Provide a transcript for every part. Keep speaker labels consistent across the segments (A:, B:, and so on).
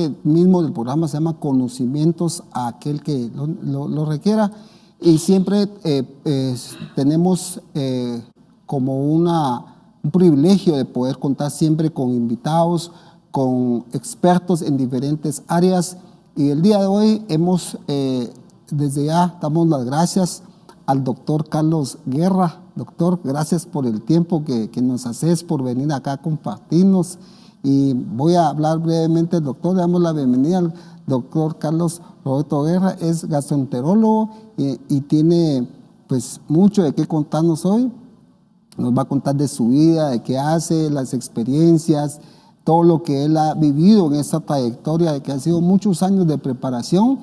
A: nombre mismo del programa se llama Conocimientos a aquel que lo requiera, y siempre tenemos como un privilegio de poder contar siempre con invitados, con expertos en diferentes áreas, y el día de hoy desde ya damos las gracias al doctor Carlos Guerra. Doctor, gracias por el tiempo que nos haces, por venir acá a compartirnos. Y voy a hablar brevemente del doctor. Le damos la bienvenida al doctor Carlos Roberto Guerra. Es gastroenterólogo y tiene pues mucho de qué contarnos hoy. Nos va a contar de su vida, de qué hace, las experiencias, todo lo que él ha vivido en esta trayectoria, de que han sido muchos años de preparación.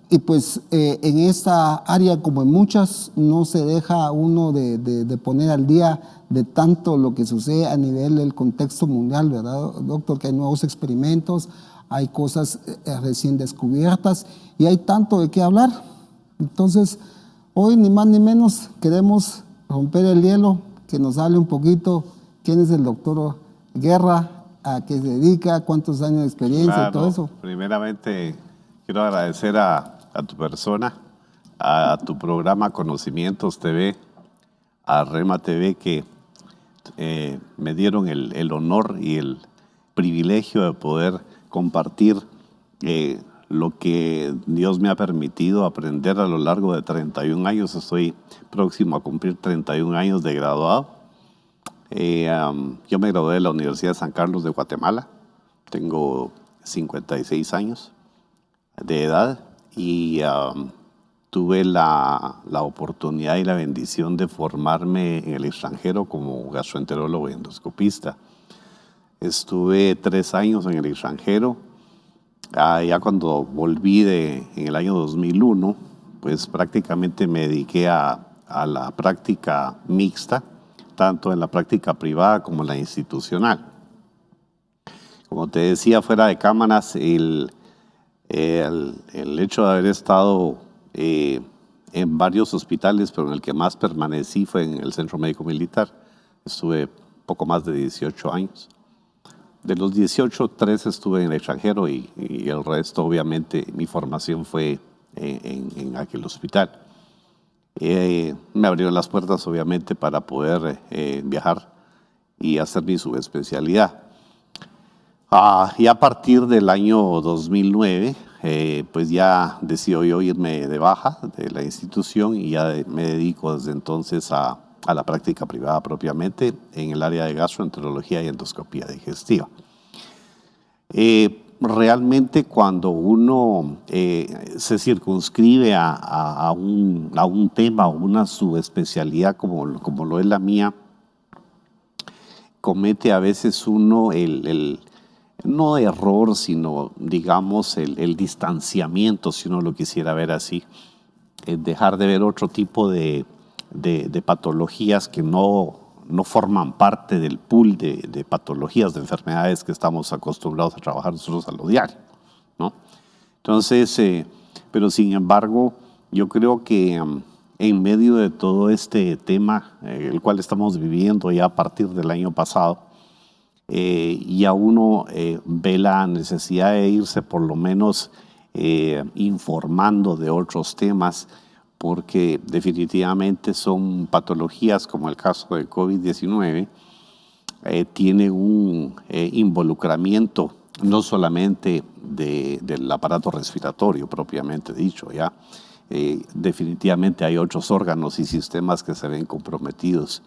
A: Y pues en esta área, como en muchas, no se deja uno de poner al día de tanto lo que sucede a nivel del contexto mundial, ¿verdad, doctor? Que hay nuevos experimentos, hay cosas recién descubiertas y hay tanto de qué hablar. Entonces, hoy ni más ni menos queremos romper el hielo, que nos hable un poquito quién es el doctor Guerra, a qué se dedica, cuántos años de experiencia. Claro, y todo eso.
B: Primeramente, quiero agradecer a tu persona, a tu programa Conocimientos TV, a Rema TV, que me dieron el honor y el privilegio de poder compartir lo que Dios me ha permitido aprender a lo largo de 31 años. Estoy próximo a cumplir 31 años de graduado. Yo me gradué de la Universidad de San Carlos de Guatemala. Tengo 56 años de edad y tuve la oportunidad y la bendición de formarme en el extranjero como gastroenterólogo y endoscopista. Estuve 3 años en el extranjero. Ya cuando volví en el año 2001, pues prácticamente me dediqué a la práctica mixta, tanto en la práctica privada como en la institucional. Como te decía, fuera de cámaras, el hecho de haber estado en varios hospitales, pero en el que más permanecí fue en el Centro Médico Militar. Estuve poco más de 18 años. De los 18, 3 estuve en el extranjero y el resto, obviamente, mi formación fue en aquel hospital. Me abrieron las puertas, obviamente, para poder viajar y hacer mi subespecialidad. Y a partir del año 2009, pues ya decido yo irme de baja de la institución y ya me dedico desde entonces a la práctica privada propiamente en el área de gastroenterología y endoscopía digestiva. Realmente cuando uno se circunscribe a un tema o una subespecialidad como lo es la mía, comete a veces uno no error, sino digamos el distanciamiento, si uno lo quisiera ver así, dejar de ver otro tipo de patologías que no forman parte del pool de patologías, de enfermedades que estamos acostumbrados a trabajar nosotros a lo diario, ¿no? Entonces, pero sin embargo, yo creo que en medio de todo este tema, el cual estamos viviendo ya a partir del año pasado, ya uno ve la necesidad de irse por lo menos informando de otros temas, porque definitivamente son patologías como el caso del COVID-19, tiene un involucramiento no solamente del aparato respiratorio propiamente dicho, ¿ya? Definitivamente hay otros órganos y sistemas que se ven comprometidos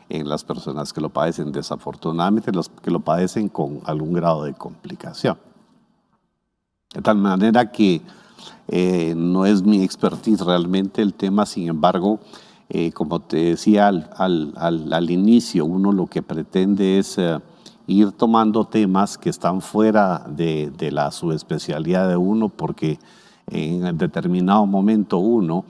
B: en las personas que lo padecen, desafortunadamente los que lo padecen con algún grado de complicación. De tal manera que no es mi expertise realmente el tema, sin embargo, como te decía al inicio, uno lo que pretende es ir tomando temas que están fuera de la subespecialidad de uno, porque en determinado momento uno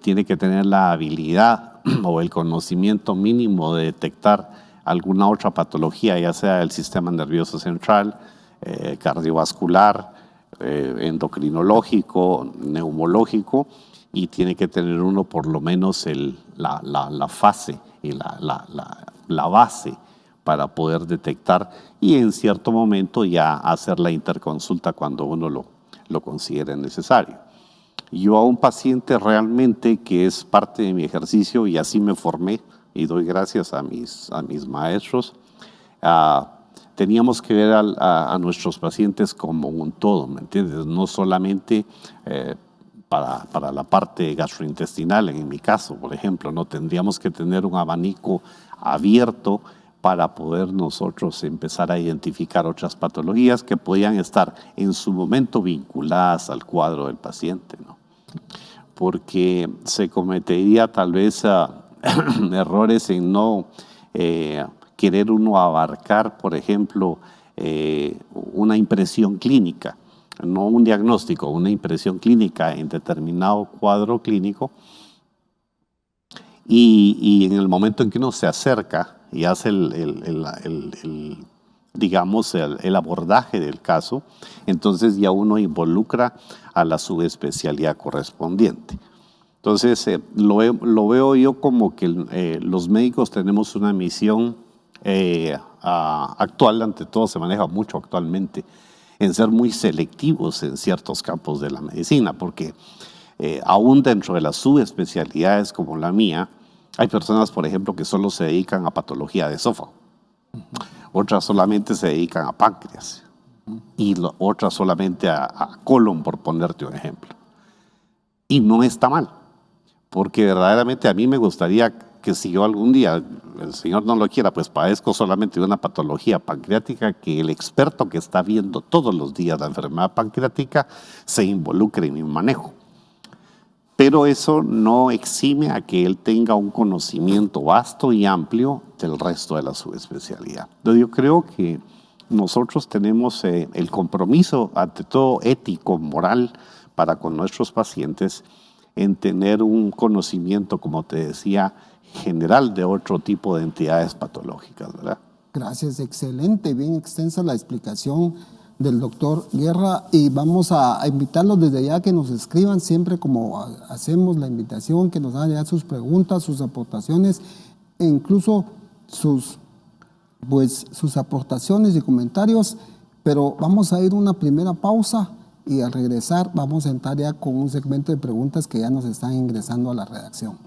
B: tiene que tener la habilidad o el conocimiento mínimo de detectar alguna otra patología, ya sea del sistema nervioso central, cardiovascular, endocrinológico, neumológico, y tiene que tener uno por lo menos la fase y la base para poder detectar y en cierto momento ya hacer la interconsulta cuando uno lo considere necesario. Yo a un paciente realmente que es parte de mi ejercicio y así me formé y doy gracias a mis maestros, teníamos que ver a nuestros pacientes como un todo, ¿me entiendes? No solamente para la parte gastrointestinal, en mi caso, por ejemplo, no tendríamos que tener un abanico abierto para poder nosotros empezar a identificar otras patologías que podían estar en su momento vinculadas al cuadro del paciente, ¿no? Porque se cometería tal vez errores en no querer uno abarcar, por ejemplo, una impresión clínica, no un diagnóstico, una impresión clínica en determinado cuadro clínico, y en el momento en que uno se acerca y hace digamos, el abordaje del caso, entonces ya uno involucra a la subespecialidad correspondiente. Entonces, lo veo yo como que los médicos tenemos una misión actual, ante todo se maneja mucho actualmente, en ser muy selectivos en ciertos campos de la medicina, porque aún dentro de las subespecialidades como la mía, hay personas, por ejemplo, que solo se dedican a patología de esófago, otras solamente se dedican a páncreas y otras solamente a colon, por ponerte un ejemplo. Y no está mal, porque verdaderamente a mí me gustaría que si yo algún día, el Señor no lo quiera, pues padezco solamente de una patología pancreática, que el experto que está viendo todos los días la enfermedad pancreática se involucre en mi manejo. Pero eso no exime a que él tenga un conocimiento vasto y amplio del resto de la subespecialidad. Entonces yo creo que nosotros tenemos el compromiso, ante todo ético, moral, para con nuestros pacientes, en tener un conocimiento, como te decía, general de otro tipo de entidades patológicas, ¿verdad?
A: Gracias, excelente, bien extensa la explicación del doctor Guerra, y vamos a invitarlos desde ya que nos escriban siempre, como hacemos la invitación, que nos hagan ya sus preguntas, sus aportaciones e incluso sus aportaciones y comentarios. Pero vamos a ir a una primera pausa y al regresar vamos a entrar ya con un segmento de preguntas que ya nos están ingresando a la redacción.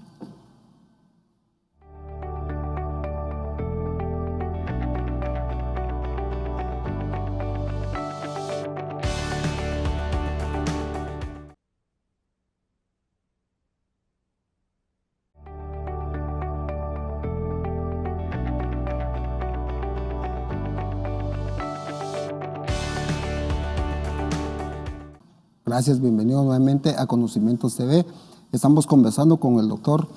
A: Gracias, bienvenido nuevamente a Conocimientos TV. Estamos conversando con el doctor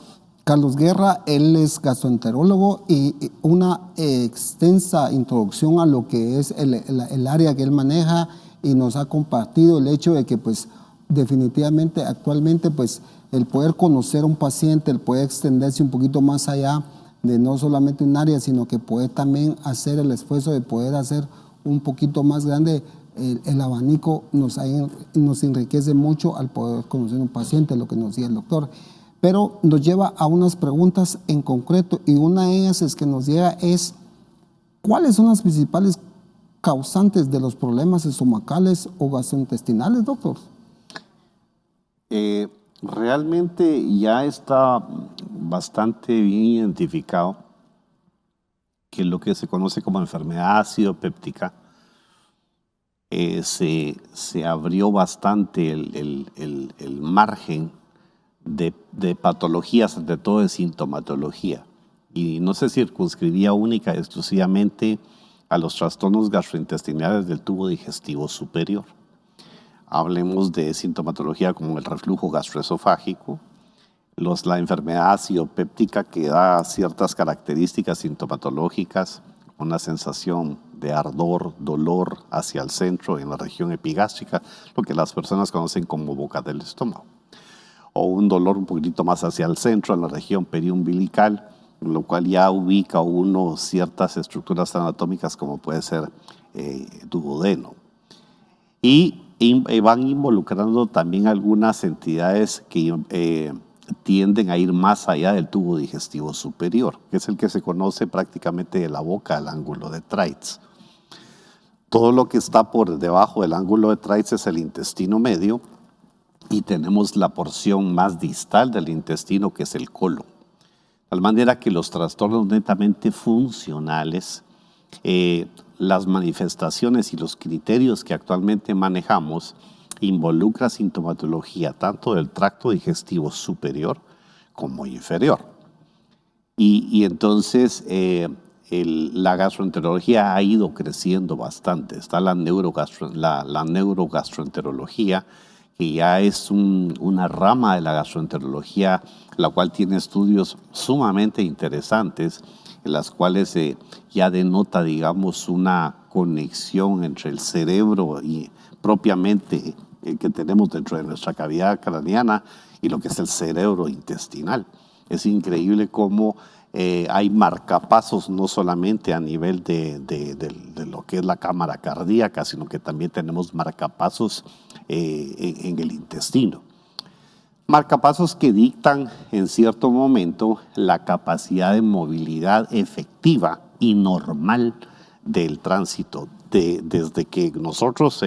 A: Carlos Guerra. Él es gastroenterólogo y una extensa introducción a lo que es el área que él maneja, y nos ha compartido el hecho de que pues definitivamente actualmente pues el poder conocer a un paciente, el poder extenderse un poquito más allá de no solamente un área, sino que poder también hacer el esfuerzo de poder hacer un poquito más grande el abanico, nos enriquece mucho al poder conocer un paciente, lo que nos decía el doctor. Pero nos lleva a unas preguntas en concreto, y una de ellas es que nos llega es: ¿cuáles son las principales causantes de los problemas estomacales o gastrointestinales, doctor?
B: Realmente ya está bastante bien identificado que lo que se conoce como enfermedad ácido péptica se abrió bastante el margen de patologías, ante todo de sintomatología, y no se circunscribía única y exclusivamente a los trastornos gastrointestinales del tubo digestivo superior. Hablemos de sintomatología como el reflujo gastroesofágico, la enfermedad ácido péptica, que da ciertas características sintomatológicas, una sensación de ardor, dolor hacia el centro en la región epigástrica, lo que las personas conocen como boca del estómago, o un dolor un poquitito más hacia el centro en la región periumbilical, lo cual ya ubica uno ciertas estructuras anatómicas como puede ser duodeno. Y van involucrando también algunas entidades que tienden a ir más allá del tubo digestivo superior, que es el que se conoce prácticamente de la boca al ángulo de Treitz. Todo lo que está por debajo del ángulo de Treitz es el intestino medio y tenemos la porción más distal del intestino que es el colon. De tal manera que los trastornos netamente funcionales, las manifestaciones y los criterios que actualmente manejamos involucra sintomatología tanto del tracto digestivo superior como inferior. Y entonces la gastroenterología ha ido creciendo bastante. Está la neurogastroenterología, que ya es una rama de la gastroenterología, la cual tiene estudios sumamente interesantes, en las cuales ya denota, digamos, una conexión entre el cerebro y propiamente que tenemos dentro de nuestra cavidad craneana y lo que es el cerebro intestinal. Es increíble cómo hay marcapasos no solamente a nivel de lo que es la cámara cardíaca, sino que también tenemos marcapasos en el intestino. Marcapasos que dictan en cierto momento la capacidad de movilidad efectiva y normal del tránsito, desde que nosotros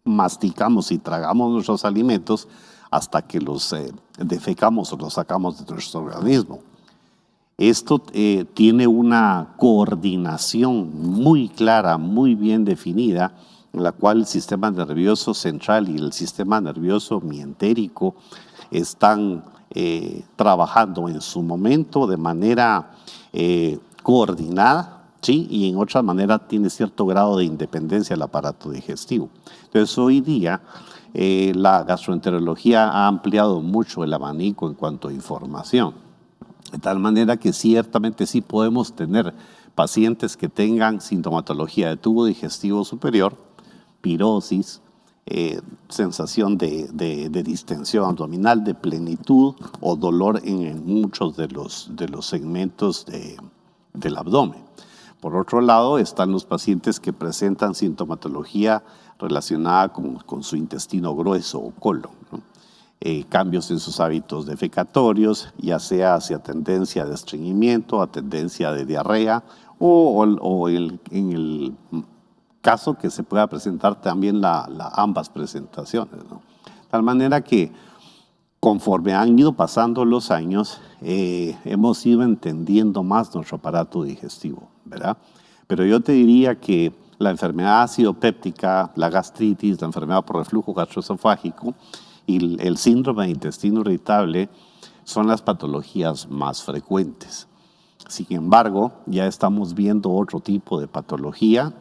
B: masticamos y tragamos nuestros alimentos hasta que los defecamos o los sacamos de nuestro organismo. Esto tiene una coordinación muy clara, muy bien definida, en la cual el sistema nervioso central y el sistema nervioso mientérico están trabajando en su momento de manera coordinada, ¿sí? Y en otra manera tiene cierto grado de independencia el aparato digestivo. Entonces hoy día la gastroenterología ha ampliado mucho el abanico en cuanto a información, de tal manera que ciertamente sí podemos tener pacientes que tengan sintomatología de tubo digestivo superior, pirosis, sensación de distensión abdominal, de plenitud o dolor en muchos de los segmentos del abdomen. Por otro lado, están los pacientes que presentan sintomatología relacionada con su intestino grueso o colon, ¿no? Cambios en sus hábitos defecatorios, ya sea hacia tendencia de estreñimiento, a tendencia de diarrea, o en el caso que se pueda presentar también ambas presentaciones, ¿no? De tal manera que conforme han ido pasando los años, hemos ido entendiendo más nuestro aparato digestivo, ¿verdad? Pero yo te diría que la enfermedad ácido péptica, la gastritis, la enfermedad por reflujo gastroesofágico y el síndrome de intestino irritable son las patologías más frecuentes. Sin embargo, ya estamos viendo otro tipo de patología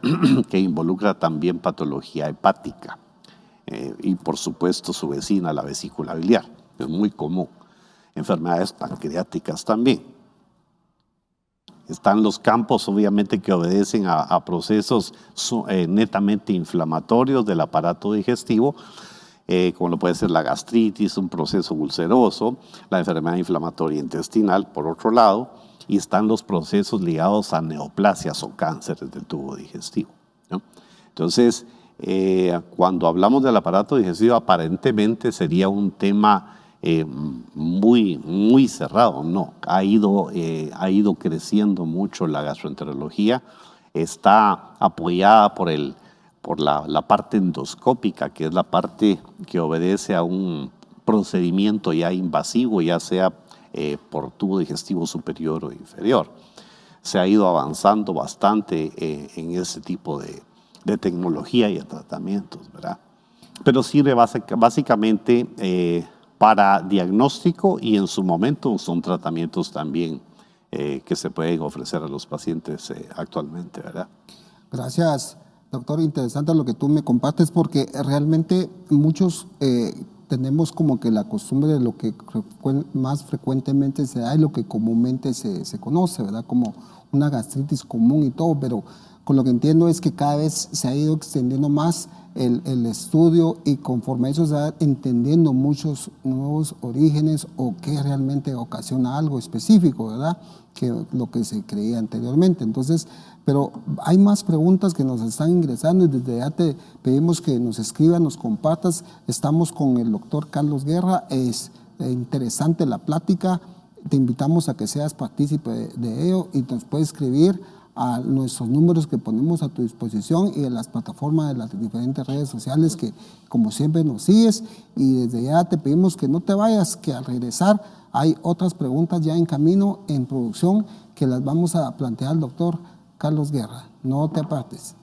B: que involucra también patología hepática y por supuesto su vecina, la vesícula biliar. Es muy común. Enfermedades pancreáticas también. Están los campos, obviamente, que obedecen a procesos netamente inflamatorios del aparato digestivo, como lo puede ser la gastritis, un proceso ulceroso, la enfermedad inflamatoria intestinal, por otro lado, y están los procesos ligados a neoplasias o cánceres del tubo digestivo, ¿no? Entonces, cuando hablamos del aparato digestivo, aparentemente sería un tema muy cerrado. No, ha ido creciendo mucho la gastroenterología, está apoyada por la parte endoscópica, que es la parte que obedece a un procedimiento ya invasivo, ya sea por tubo digestivo superior o inferior. Se ha ido avanzando bastante en ese tipo de tecnología y de tratamientos, ¿verdad? Pero sirve básicamente para diagnóstico y en su momento son tratamientos también que se pueden ofrecer a los pacientes actualmente, ¿verdad?
A: Gracias, doctor. Interesante lo que tú me compartes porque realmente muchos tenemos como que la costumbre de lo que más frecuentemente se da y lo que comúnmente se conoce, ¿verdad? Como una gastritis común y todo, pero con lo que entiendo es que cada vez se ha ido extendiendo más el estudio y conforme a eso se va entendiendo muchos nuevos orígenes o qué realmente ocasiona algo específico, ¿verdad? Que lo que se creía anteriormente. Entonces, pero hay más preguntas que nos están ingresando y desde ya te pedimos que nos escriban, nos compartas. Estamos con el doctor Carlos Guerra, es interesante la plática. Te invitamos a que seas partícipe de ello y nos puedes escribir a nuestros números que ponemos a tu disposición y en las plataformas de las diferentes redes sociales que como siempre nos sigues, y desde ya te pedimos que no te vayas, que al regresar hay otras preguntas ya en camino, en producción, que las vamos a plantear al doctor Carlos Guerra. No te apartes.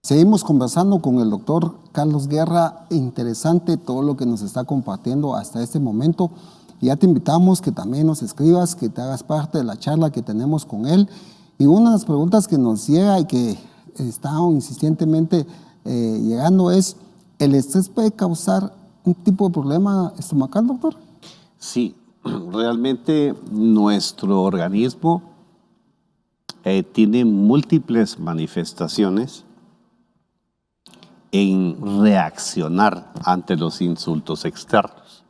A: Seguimos conversando con el doctor Carlos Guerra. Interesante todo lo que nos está compartiendo hasta este momento. Ya te invitamos que también nos escribas, que te hagas parte de la charla que tenemos con él. Y una de las preguntas que nos llega y que está insistentemente llegando es, ¿el estrés puede causar un tipo de problema estomacal, doctor?
B: Sí, realmente nuestro organismo tiene múltiples manifestaciones en reaccionar ante los insultos externos.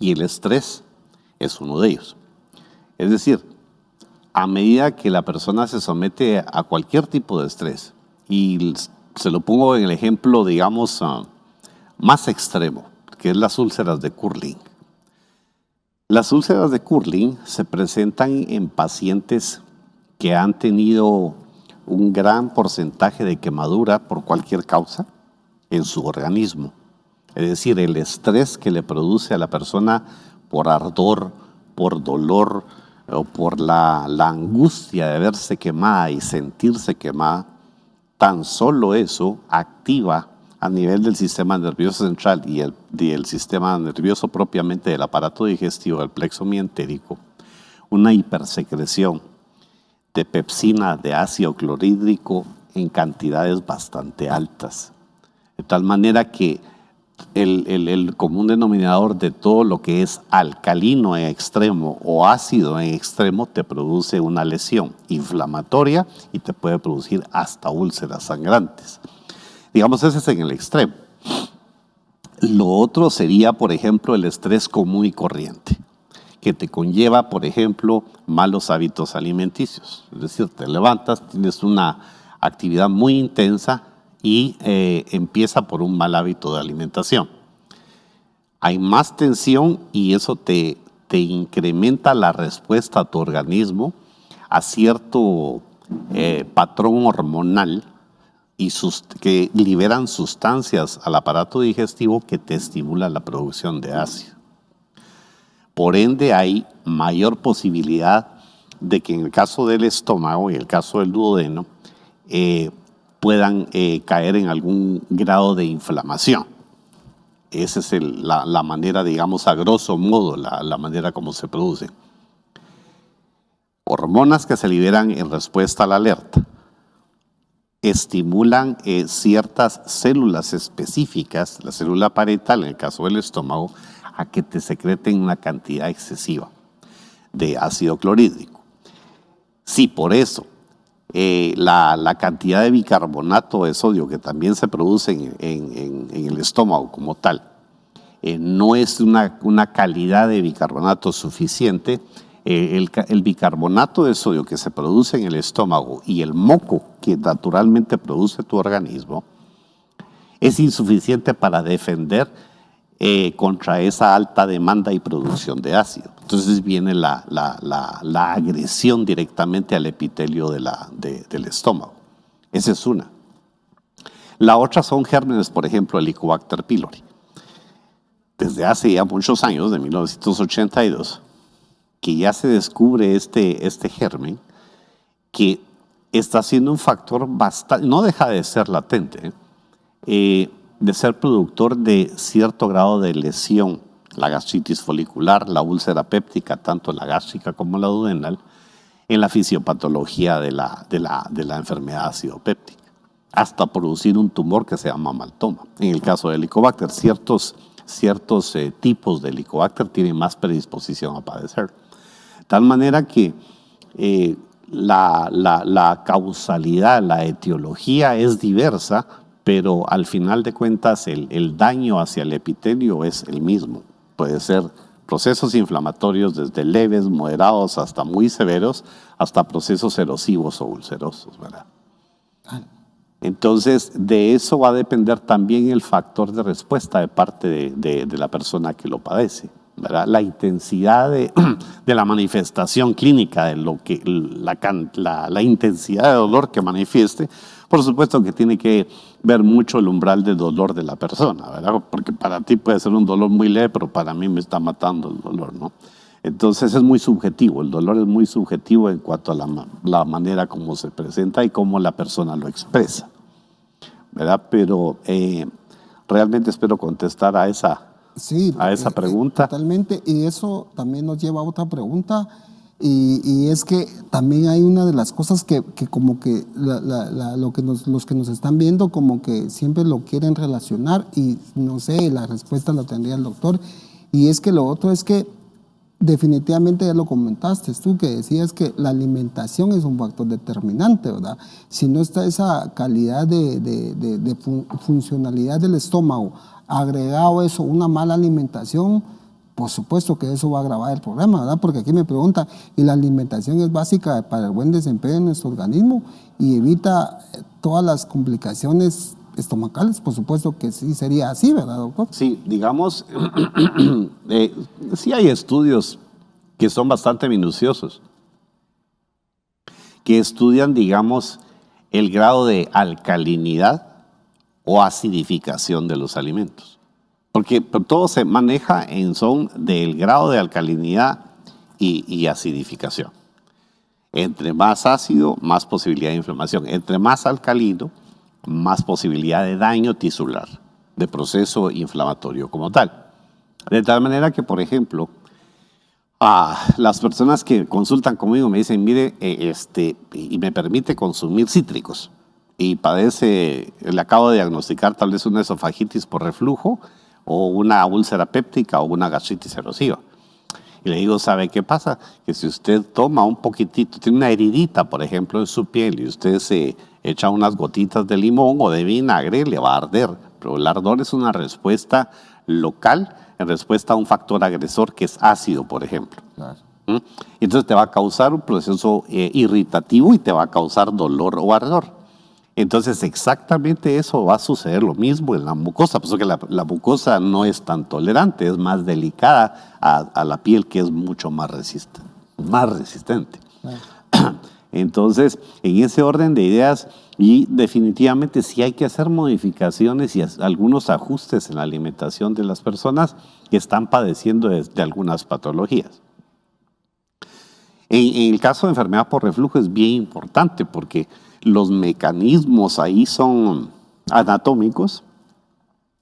B: Y el estrés es uno de ellos. Es decir, a medida que la persona se somete a cualquier tipo de estrés, y se lo pongo en el ejemplo, digamos, más extremo, que es las úlceras de Curling. Las úlceras de Curling se presentan en pacientes que han tenido un gran porcentaje de quemadura por cualquier causa en su organismo. Es decir, el estrés que le produce a la persona por ardor, por dolor o por la angustia de verse quemada y sentirse quemada, tan solo eso activa a nivel del sistema nervioso central y el sistema nervioso propiamente del aparato digestivo, del plexo mientérico, una hipersecreción de pepsina, de ácido clorhídrico en cantidades bastante altas. De tal manera que el común denominador de todo lo que es alcalino en extremo o ácido en extremo te produce una lesión inflamatoria y te puede producir hasta úlceras sangrantes. Digamos, ese es en el extremo. Lo otro sería, por ejemplo, el estrés común y corriente, que te conlleva, por ejemplo, malos hábitos alimenticios. Es decir, te levantas, tienes una actividad muy intensa y empieza por un mal hábito de alimentación. Hay más tensión y eso te incrementa la respuesta a tu organismo a cierto patrón hormonal y que liberan sustancias al aparato digestivo que te estimulan la producción de ácido. Por ende, hay mayor posibilidad de que en el caso del estómago y el caso del duodeno puedan caer en algún grado de inflamación. Esa es la manera, digamos, a grosso modo, la manera como se produce. Hormonas que se liberan en respuesta a la alerta estimulan ciertas células específicas, la célula parietal en el caso del estómago, a que te secreten una cantidad excesiva de ácido clorhídrico. Si por eso la cantidad de bicarbonato de sodio que también se produce en el estómago como tal no es una calidad de bicarbonato suficiente, el bicarbonato de sodio que se produce en el estómago y el moco que naturalmente produce tu organismo es insuficiente para defender contra esa alta demanda y producción de ácido. Entonces viene la agresión directamente al epitelio del estómago. Esa es una. La otra son gérmenes, por ejemplo, Helicobacter pylori. Desde hace ya muchos años, de 1982, que ya se descubre este germen que está siendo un factor bastante, no deja de ser latente, de ser productor de cierto grado de lesión, la gastritis folicular, la úlcera péptica, tanto la gástrica como la duodenal, en la fisiopatología de la enfermedad acidopéptica, hasta producir un tumor que se llama maltoma. En el caso de Helicobacter, ciertos tipos de Helicobacter tienen más predisposición a padecer. Tal manera que la causalidad, la etiología es diversa, pero al final de cuentas el daño hacia el epitelio es el mismo. Puede ser procesos inflamatorios desde leves, moderados, hasta muy severos, hasta procesos erosivos o ulcerosos, ¿verdad? Entonces, de eso va a depender también el factor de respuesta de parte de la persona que lo padece, ¿verdad? La intensidad de la manifestación clínica, de lo que, la intensidad de dolor que manifieste, por supuesto que tiene que ver mucho el umbral de dolor de la persona, ¿verdad? Porque para ti puede ser un dolor muy leve, pero para mí me está matando el dolor, ¿no? Entonces es muy subjetivo, el dolor es muy subjetivo en cuanto a la manera como se presenta y cómo la persona lo expresa, ¿verdad? Pero realmente espero contestar a esa pregunta.
A: Totalmente, y eso también nos lleva a otra pregunta, y es que también hay una de las cosas que como que los que nos están viendo como que siempre lo quieren relacionar, y no sé, la respuesta la tendría el doctor, y es que lo otro es que definitivamente ya lo comentaste tú, que decías que la alimentación es un factor determinante, ¿verdad? Si no está esa calidad de funcionalidad del estómago, agregado a eso una mala alimentación, por supuesto que eso va a agravar el problema, ¿verdad? Porque aquí me pregunta, y la alimentación es básica para el buen desempeño de nuestro organismo y evita todas las complicaciones estomacales. Por supuesto que sí sería así, ¿verdad, doctor?
B: Sí, digamos, sí hay estudios que son bastante minuciosos, que estudian, digamos, el grado de alcalinidad o acidificación de los alimentos. Porque todo se maneja en son del grado de alcalinidad y acidificación. Entre más ácido, más posibilidad de inflamación. Entre más alcalino, más posibilidad de daño tisular, de proceso inflamatorio como tal. De tal manera que, por ejemplo, las personas que consultan conmigo me dicen, mire, y me permite consumir cítricos, y le acabo de diagnosticar tal vez una esofagitis por reflujo, o una úlcera péptica, o una gastritis erosiva. Y le digo, ¿sabe qué pasa? Que si usted toma un poquitito, tiene una heridita, por ejemplo, en su piel, y usted se echa unas gotitas de limón o de vinagre, le va a arder. Pero el ardor es una respuesta local en respuesta a un factor agresor que es ácido, por ejemplo.
A: Claro.
B: Entonces te va a causar un proceso irritativo y te va a causar dolor o ardor. Entonces exactamente eso va a suceder lo mismo en la mucosa, porque la mucosa no es tan tolerante, es más delicada a la piel, que es mucho más resistente.
A: Claro.
B: Entonces, en ese orden de ideas, y definitivamente sí hay que hacer modificaciones y algunos ajustes en la alimentación de las personas que están padeciendo de algunas patologías. En el caso de enfermedad por reflujo es bien importante porque los mecanismos ahí son anatómicos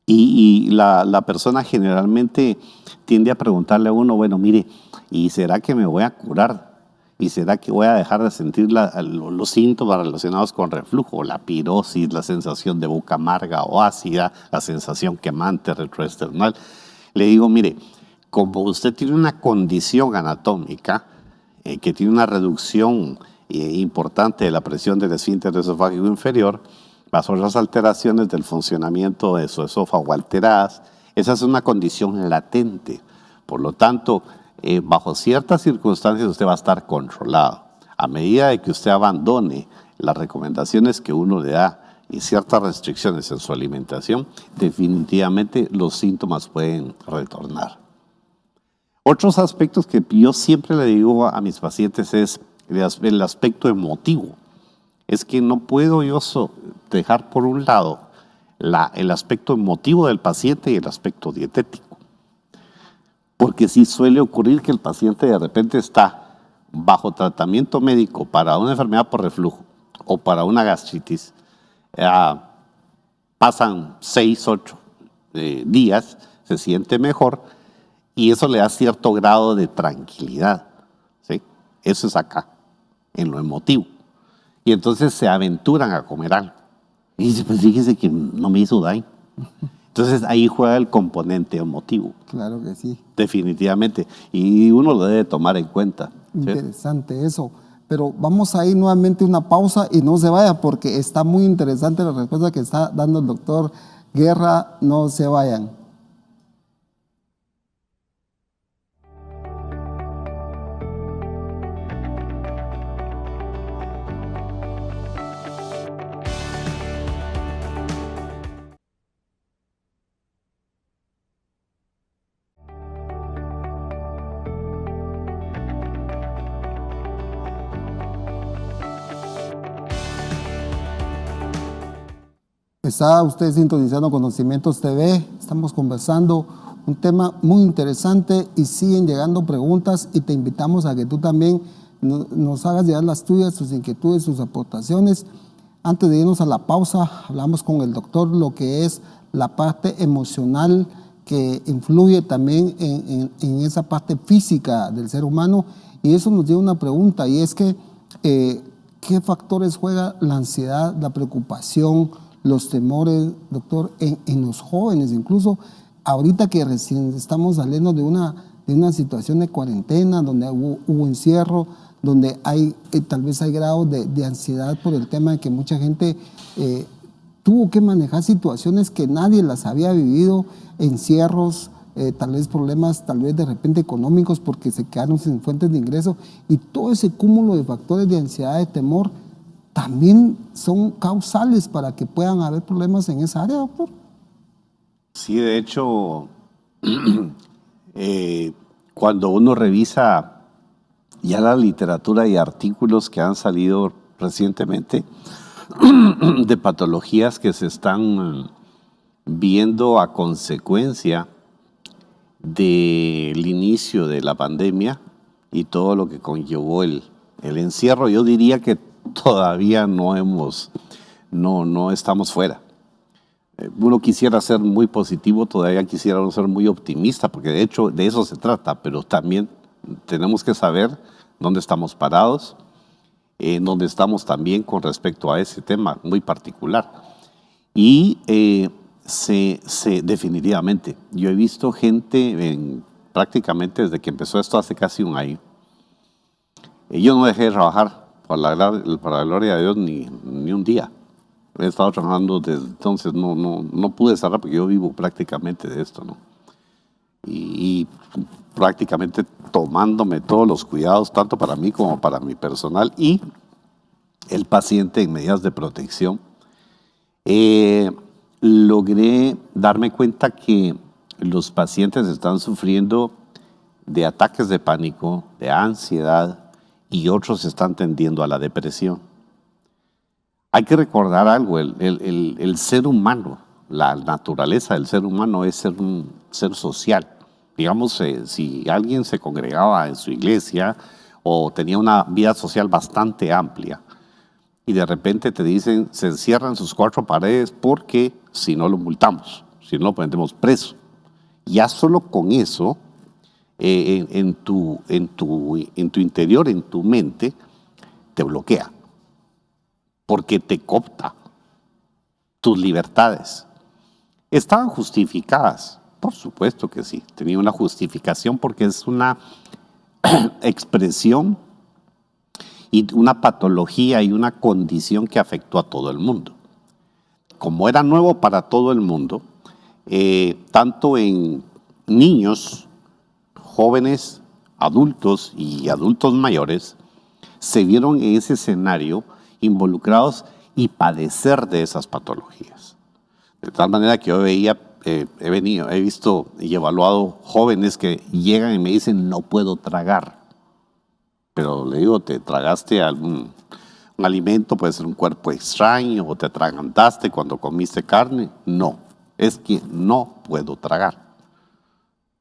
B: y la persona generalmente tiende a preguntarle a uno, bueno, mire, ¿y será que me voy a curar? ¿Y será que voy a dejar de sentir los síntomas relacionados con reflujo? La pirosis, la sensación de boca amarga o ácida, la sensación quemante retroesternal. Le digo, mire, como usted tiene una condición anatómica que tiene una reducción importante de la presión del esfínter esofágico inferior, las otras alteraciones del funcionamiento de su esófago alteradas, esa es una condición latente. Por lo tanto, bajo ciertas circunstancias usted va a estar controlado. A medida de que usted abandone las recomendaciones que uno le da y ciertas restricciones en su alimentación, definitivamente los síntomas pueden retornar. Otros aspectos que yo siempre le digo a mis pacientes es el aspecto emotivo. Es que no puedo yo dejar por un lado el aspecto emotivo del paciente y el aspecto dietético. Porque sí suele ocurrir que el paciente de repente está bajo tratamiento médico para una enfermedad por reflujo o para una gastritis. Pasan 6, 8 días, se siente mejor y eso le da cierto grado de tranquilidad. ¿Sí? Eso es acá, en lo emotivo. Y entonces se aventuran a comer algo. Y dice, pues fíjese que no me hizo daño. Entonces ahí juega el componente emotivo.
A: Claro que sí.
B: Definitivamente. Y uno lo debe tomar en cuenta.
A: Interesante eso. Pero vamos a ir nuevamente a una pausa y no se vaya porque está muy interesante la respuesta que está dando el doctor Guerra. No se vayan. Está usted sintonizando Conocimientos TV, estamos conversando un tema muy interesante y siguen llegando preguntas y te invitamos a que tú también nos hagas llegar las tuyas, tus inquietudes, tus aportaciones. Antes de irnos a la pausa, hablamos con el doctor lo que es la parte emocional que influye también en esa parte física del ser humano y eso nos lleva a una pregunta y es que ¿qué factores juega la ansiedad, la preocupación, los temores, doctor, en los jóvenes? Incluso ahorita que recién estamos saliendo de una situación de cuarentena, donde hubo encierro, donde tal vez hay grados de ansiedad por el tema de que mucha gente tuvo que manejar situaciones que nadie las había vivido, encierros, tal vez problemas, tal vez de repente económicos porque se quedaron sin fuentes de ingreso y todo ese cúmulo de factores de ansiedad, de temor, también son causales para que puedan haber problemas en esa área, doctor.
B: Sí, de hecho, cuando uno revisa ya la literatura y artículos que han salido recientemente de patologías que se están viendo a consecuencia del inicio de la pandemia y todo lo que conllevó el encierro, yo diría que todavía no estamos fuera. Uno quisiera ser muy positivo, todavía quisiera ser muy optimista, porque de hecho de eso se trata, pero también tenemos que saber dónde estamos parados, dónde estamos también con respecto a ese tema muy particular. Y definitivamente, yo he visto gente prácticamente desde que empezó esto hace casi un año. Yo no dejé de trabajar, para la gloria de Dios, ni un día. He estado trabajando desde entonces, no pude cerrar porque yo vivo prácticamente de esto, ¿no? Y prácticamente tomándome todos los cuidados, tanto para mí como para mi personal y el paciente en medidas de protección. Logré darme cuenta que los pacientes están sufriendo de ataques de pánico, de ansiedad, y otros están tendiendo a la depresión. Hay que recordar algo, el ser humano, la naturaleza del ser humano es ser un ser social. Digamos, si alguien se congregaba en su iglesia o tenía una vida social bastante amplia y de repente te dicen, se encierran sus 4 paredes porque si no lo multamos, si no lo ponemos preso. Ya solo con eso, en tu interior, en tu mente, te bloquea, porque te coopta tus libertades. ¿Estaban justificadas? Por supuesto que sí, tenía una justificación porque es una expresión y una patología y una condición que afectó a todo el mundo. Como era nuevo para todo el mundo, tanto en niños, jóvenes, adultos y adultos mayores, se vieron en ese escenario involucrados y padecer de esas patologías. De tal manera que yo he visto y evaluado jóvenes que llegan y me dicen, no puedo tragar. Pero le digo, ¿te tragaste un alimento? Puede ser un cuerpo extraño, o te atragantaste cuando comiste carne. No, es que no puedo tragar.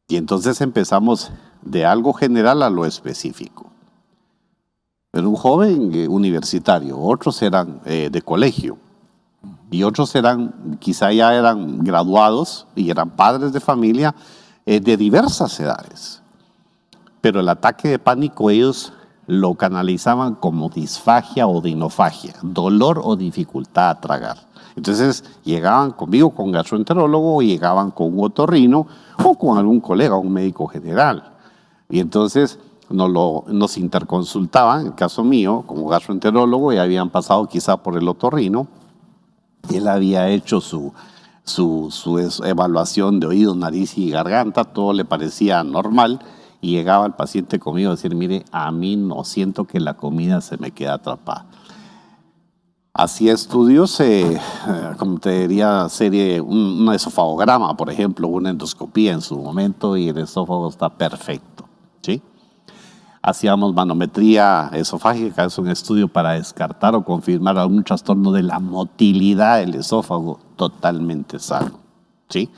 B: Y entonces empezamos de algo general a lo específico. Pero un joven universitario, otros eran de colegio, y otros quizá ya eran graduados y eran padres de familia de diversas edades. Pero el ataque de pánico ellos lo canalizaban como disfagia o dinofagia, dolor o dificultad a tragar. Entonces llegaban conmigo con gastroenterólogo, o llegaban con un otorrino o con algún colega, un médico general. Y entonces nos interconsultaban, en el caso mío, como gastroenterólogo, y habían pasado quizá por el otorrino. Él había hecho su evaluación de oídos, nariz y garganta, todo le parecía normal, y llegaba el paciente conmigo a decir, mire, a mí no siento que la comida se me queda atrapada. Hacía estudios, como te diría, un esofagograma, por ejemplo, una endoscopía en su momento, y el esófago está perfecto, ¿sí? Hacíamos manometría esofágica, es un estudio para descartar o confirmar algún trastorno de la motilidad del esófago, totalmente sano, ¿sí?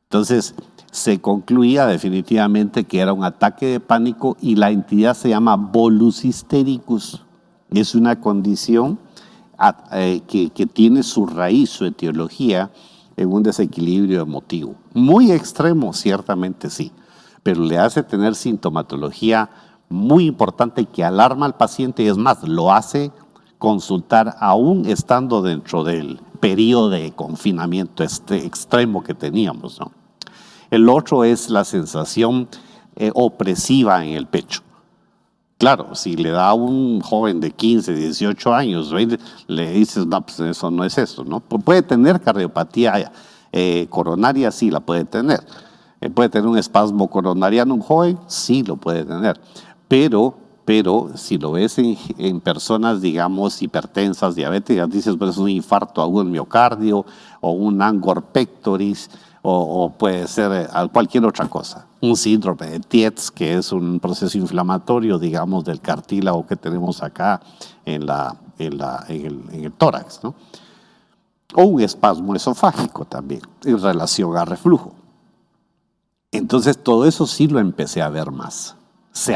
B: Entonces, se concluía definitivamente que era un ataque de pánico, y la entidad se llama bolus hystericus. Es una condición que tiene su raíz, su etiología, en un desequilibrio emotivo. Muy extremo, ciertamente sí, pero le hace tener sintomatología muy importante que alarma al paciente, y es más, lo hace consultar aún estando dentro del periodo de confinamiento extremo que teníamos, ¿no? El otro es la sensación opresiva en el pecho. Claro, si le da a un joven de 15, 18 años, le dices, no, pues eso no es eso, ¿no? Puede tener cardiopatía coronaria, sí la puede tener. Puede tener un espasmo coronariano un joven, sí lo puede tener. Pero si lo ves en personas, digamos, hipertensas, diabéticas, dices, pues es un infarto agudo del miocardio, o un angor pectoris, o puede ser cualquier otra cosa. Un síndrome de Tietz, que es un proceso inflamatorio, digamos, del cartílago que tenemos acá en el tórax, ¿no? O un espasmo esofágico también, en relación a reflujo. Entonces, todo eso sí lo empecé a ver más. Se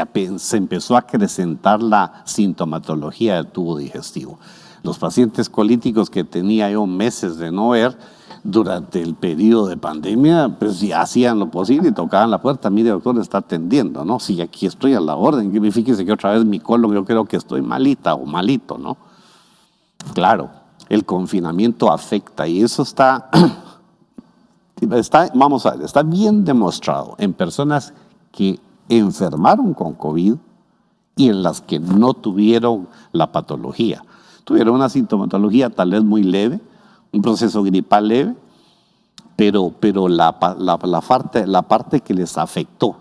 B: empezó a acrecentar la sintomatología del tubo digestivo. Los pacientes colíticos que tenía yo meses de no ver, durante el periodo de pandemia, pues ya hacían lo posible y tocaban la puerta. Mire, doctor, está atendiendo, ¿no? Sí, aquí estoy a la orden. Fíjese que otra vez mi colon, yo creo que estoy malita o malito, ¿no? Claro, el confinamiento afecta, y eso vamos a ver, está bien demostrado en personas que enfermaron con COVID y en las que no tuvieron la patología. Tuvieron una sintomatología tal vez muy leve, un proceso gripal leve, pero la parte que les afectó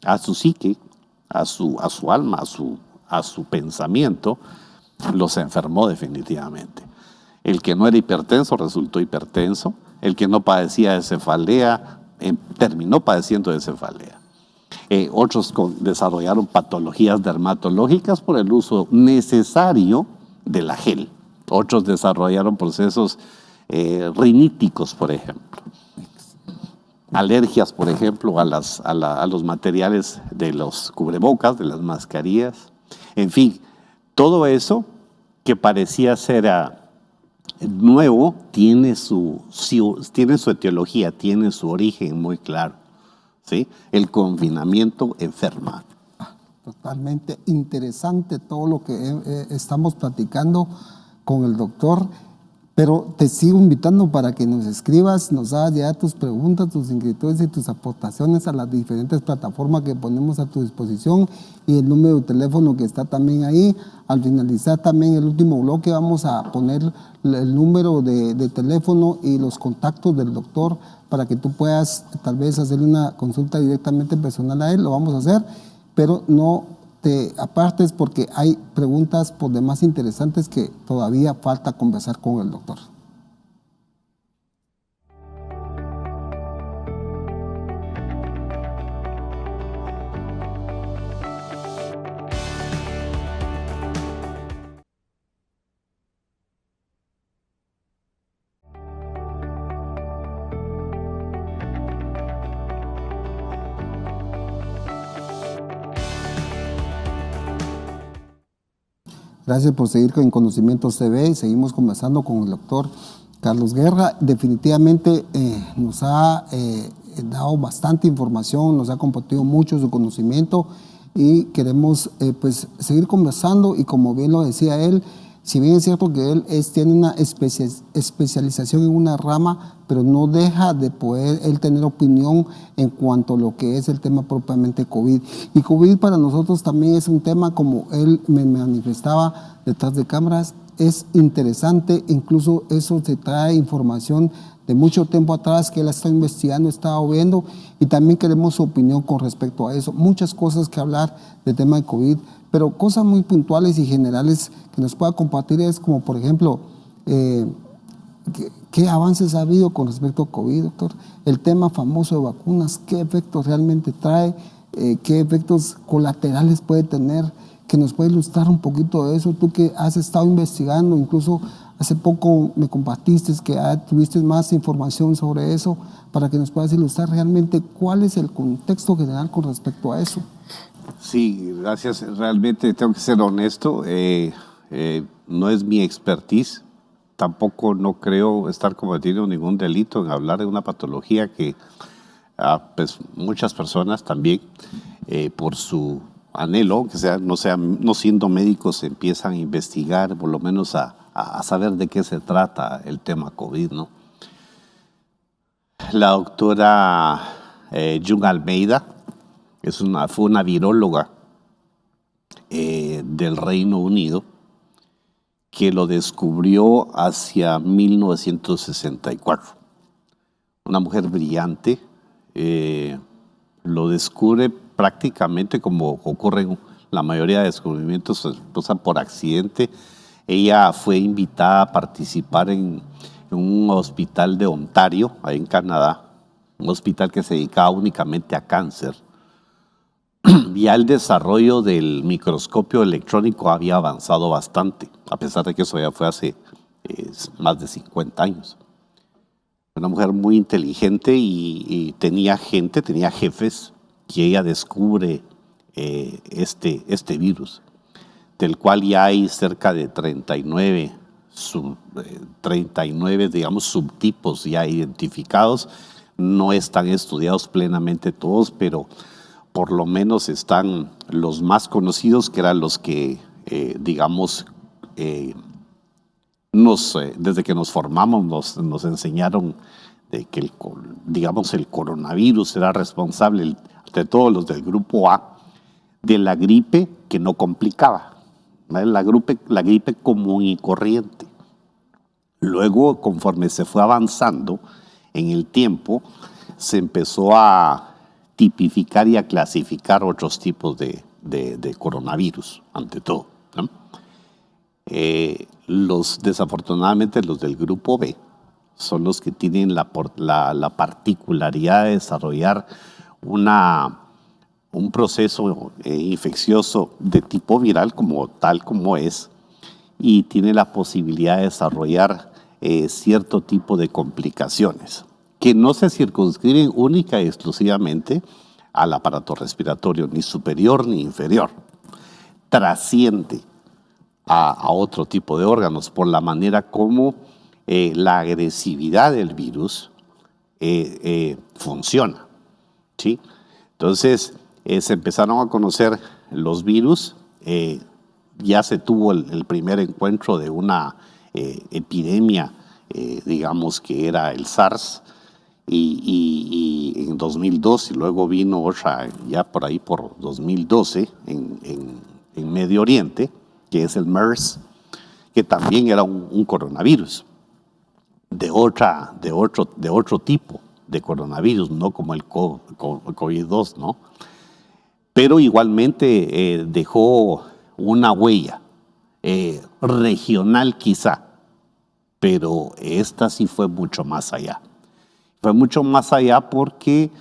B: a su psique, a su alma, a su pensamiento, los enfermó definitivamente. El que no era hipertenso resultó hipertenso, el que no padecía de cefalea terminó padeciendo de cefalea. Otros desarrollaron patologías dermatológicas por el uso necesario de la gel. Otros desarrollaron procesos riníticos, por ejemplo. Alergias, por ejemplo, a los materiales de los cubrebocas, de las mascarillas. En fin, todo eso que parecía ser nuevo tiene su etiología, tiene su origen muy claro, ¿sí? El confinamiento enferma.
A: Totalmente interesante todo lo que estamos platicando con el doctor, pero te sigo invitando para que nos escribas, nos hagas ya tus preguntas, tus inquietudes y tus aportaciones a las diferentes plataformas que ponemos a tu disposición, y el número de teléfono que está también ahí. Al finalizar también el último bloque vamos a poner el número de teléfono y los contactos del doctor para que tú puedas tal vez hacerle una consulta directamente personal a él. Lo vamos a hacer, pero no te apartes porque hay preguntas por demás interesantes que todavía falta conversar con el doctor. Gracias por seguir con Conocimientos TV y seguimos conversando con el doctor Carlos Guerra. Definitivamente nos ha dado bastante información, nos ha compartido mucho su conocimiento y queremos pues seguir conversando, y como bien lo decía él, Si bien es cierto que él tiene una especialización en una rama, pero no deja de poder él tener opinión en cuanto a lo que es el tema propiamente COVID. Y COVID para nosotros también es un tema, como él me manifestaba detrás de cámaras, es interesante, incluso eso se trae información de mucho tiempo atrás que él está investigando, estaba viendo, y también queremos su opinión con respecto a eso. Muchas cosas que hablar del tema de COVID, pero cosas muy puntuales y generales que nos pueda compartir es como, por ejemplo, ¿qué avances ha habido con respecto a COVID, doctor? El tema famoso de vacunas, ¿qué efectos realmente trae? ¿Qué efectos colaterales puede tener? Que nos puede ilustrar un poquito de eso. Tú que has estado investigando, incluso hace poco me compartiste que tuviste más información sobre eso, para que nos puedas ilustrar realmente cuál es el contexto general con respecto a eso.
B: Sí, gracias. Realmente tengo que ser honesto. No es mi expertise. Tampoco no creo estar cometiendo ningún delito en hablar de una patología que pues muchas personas también, por su anhelo, que no siendo médicos, empiezan a investigar, por lo menos a saber de qué se trata el tema COVID, ¿no? La doctora Jung Almeida fue una viróloga del Reino Unido que lo descubrió hacia 1964. Una mujer brillante, lo descubre prácticamente como ocurre en la mayoría de descubrimientos, por accidente. Ella fue invitada a participar en un hospital de Ontario, ahí en Canadá, un hospital que se dedicaba únicamente a cáncer. Ya el desarrollo del microscopio electrónico había avanzado bastante, a pesar de que eso ya fue hace más de 50 años. Una mujer muy inteligente y tenía jefes, que ella descubre este virus, del cual ya hay cerca de 39 digamos, subtipos ya identificados. No están estudiados plenamente todos, pero por lo menos están los más conocidos, que eran los que, digamos, desde que nos formamos nos enseñaron de que el coronavirus era responsable, de todos los del grupo A, de la gripe que no complicaba, ¿vale? La gripe común y corriente. Luego, conforme se fue avanzando en el tiempo, se empezó a tipificar y a clasificar otros tipos de coronavirus, ante todo, ¿no? Desafortunadamente, los del grupo B son los que tienen la particularidad de desarrollar un proceso infeccioso de tipo viral, como es, y tiene la posibilidad de desarrollar cierto tipo de complicaciones que no se circunscriben única y exclusivamente al aparato respiratorio, ni superior ni inferior. Trasciende a otro tipo de órganos por la manera como la agresividad del virus funciona, ¿sí? Entonces, se empezaron a conocer los virus, ya se tuvo el primer encuentro de una epidemia, digamos que era el SARS, y en 2002, y luego vino otra ya por ahí por 2012 en Medio Oriente, que es el MERS, que también era un coronavirus de otro tipo de coronavirus, no como el COVID-2, ¿no? Pero igualmente dejó una huella regional quizá, pero esta sí fue mucho más allá. Fue mucho más allá porque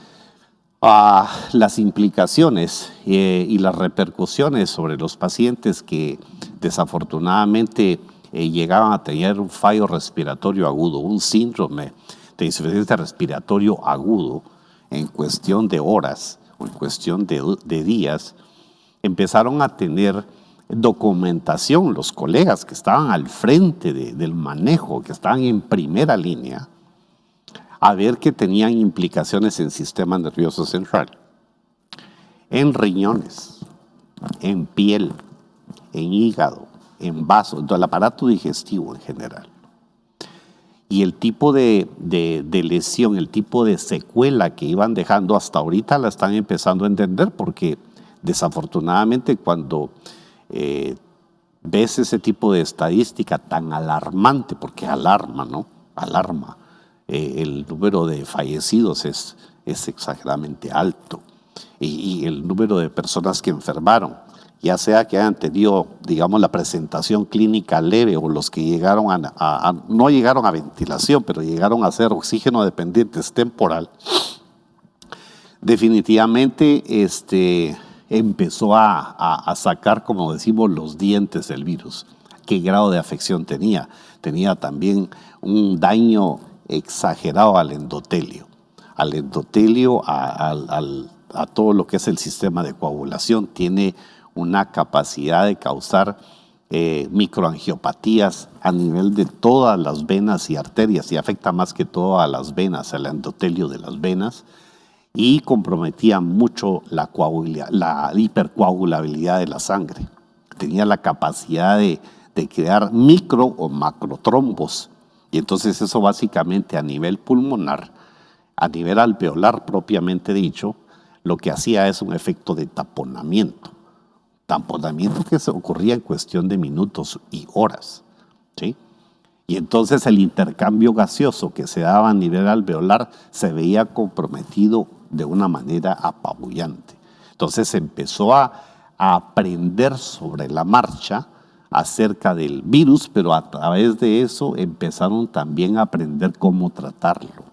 B: las implicaciones y las repercusiones sobre los pacientes que desafortunadamente llegaban a tener un fallo respiratorio agudo, un síndrome de insuficiencia respiratorio agudo en cuestión de horas o en cuestión de días, empezaron a tener documentación los colegas que estaban al frente del manejo, que estaban en primera línea, a ver que tenían implicaciones en sistema nervioso central, en riñones, en piel, en hígado, en vasos, el aparato digestivo en general. Y el tipo de lesión, el tipo de secuela que iban dejando hasta ahorita la están empezando a entender, porque desafortunadamente cuando ves ese tipo de estadística tan alarmante, porque alarma, ¿no? Alarma. El número de fallecidos es exageradamente alto. Y el número de personas que enfermaron, ya sea que hayan tenido, digamos, la presentación clínica leve o los que llegaron no llegaron a ventilación, pero llegaron a ser oxígeno dependientes temporal, definitivamente empezó a sacar, como decimos, los dientes del virus. ¿Qué grado de afección tenía? Tenía también un daño exagerado al endotelio, a todo lo que es el sistema de coagulación. Tiene una capacidad de causar microangiopatías a nivel de todas las venas y arterias, y afecta más que todo a las venas, al endotelio de las venas, y comprometía mucho la hipercoagulabilidad de la sangre. Tenía la capacidad de crear micro o macrotrombos, y entonces eso básicamente a nivel pulmonar, a nivel alveolar propiamente dicho, lo que hacía es un efecto de taponamiento que se ocurría en cuestión de minutos y horas, ¿sí? Y entonces el intercambio gaseoso que se daba a nivel alveolar se veía comprometido de una manera apabullante. Entonces se empezó a aprender sobre la marcha acerca del virus, pero a través de eso empezaron también a aprender cómo tratarlo.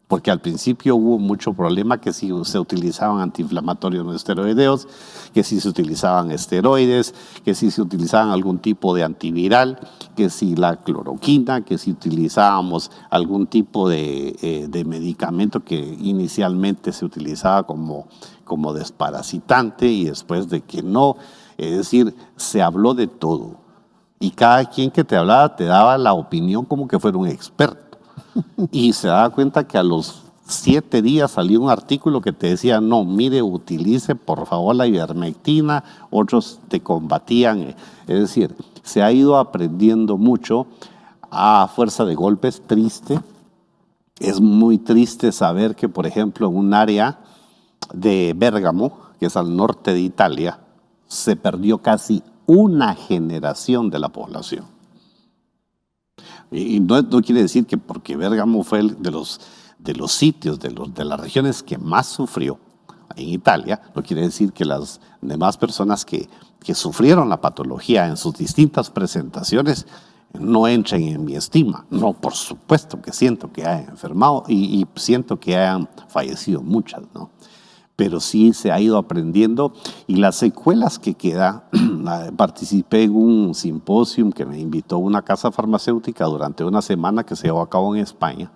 B: Porque al principio hubo mucho problema, que si se utilizaban antiinflamatorios no esteroideos, que si se utilizaban esteroides, que si se utilizaban algún tipo de antiviral, que si la cloroquina, que si utilizábamos algún tipo de medicamento que inicialmente se utilizaba como desparasitante y después de que no. Es decir, se habló de todo. Y cada quien que te hablaba te daba la opinión como que fuera un experto. Y se daba cuenta que a los 7 días salió un artículo que te decía, no, mire, utilice por favor la ivermectina, otros te combatían. Es decir, se ha ido aprendiendo mucho a fuerza de golpes. Triste. Es muy triste saber que, por ejemplo, en un área de Bérgamo, que es al norte de Italia, se perdió casi una generación de la población. Y no quiere decir que porque Bérgamo fue de los sitios, de las regiones que más sufrió en Italia, no quiere decir que las demás personas que sufrieron la patología en sus distintas presentaciones no entren en mi estima. No, por supuesto que siento que hayan enfermado y siento que hayan fallecido muchas, ¿no? Pero sí se ha ido aprendiendo, y las secuelas que quedan, participé en un simposio que me invitó una casa farmacéutica durante una semana que se llevó a cabo en España.